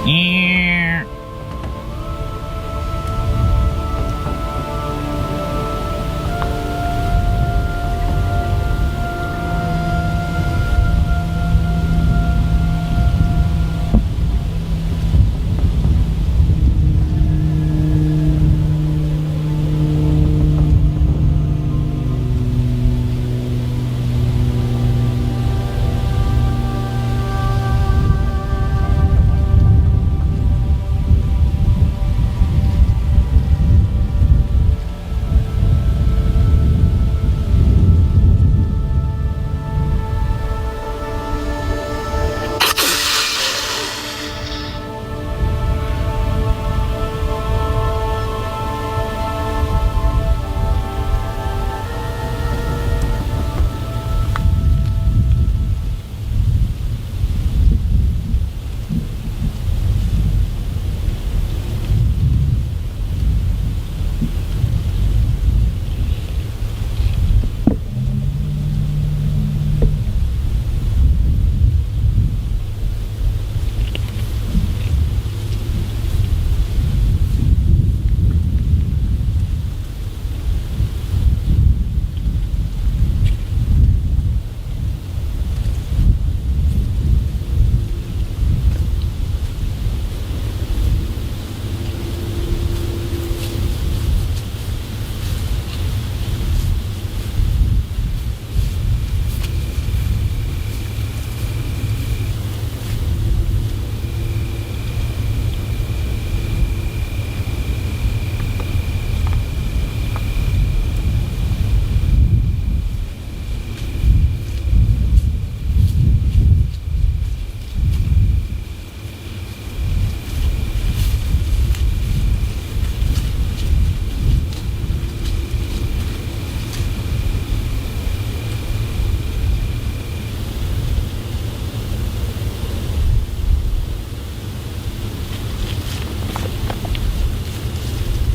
Yeah.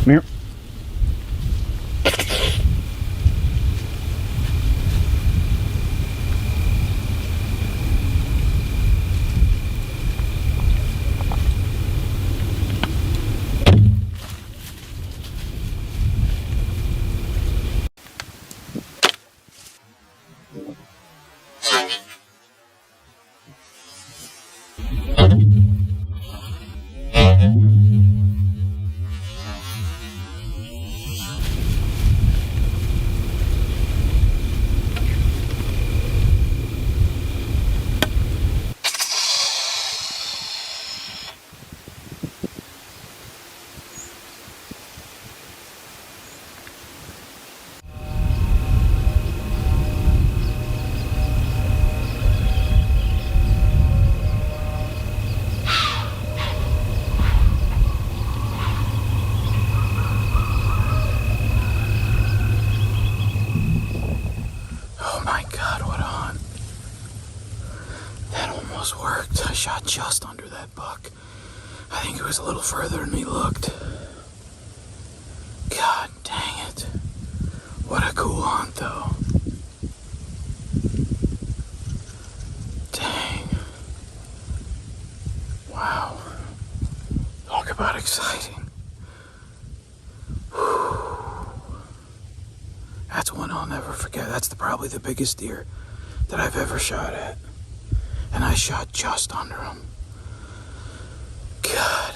Come here. Worked. I shot just under that buck. I think it was a little further than he looked. God dang it. What a cool hunt, though. Dang. Wow. Talk about exciting. Whew. That's one I'll never forget. That's probably the biggest deer that I've ever shot at. And I shot just under him. God.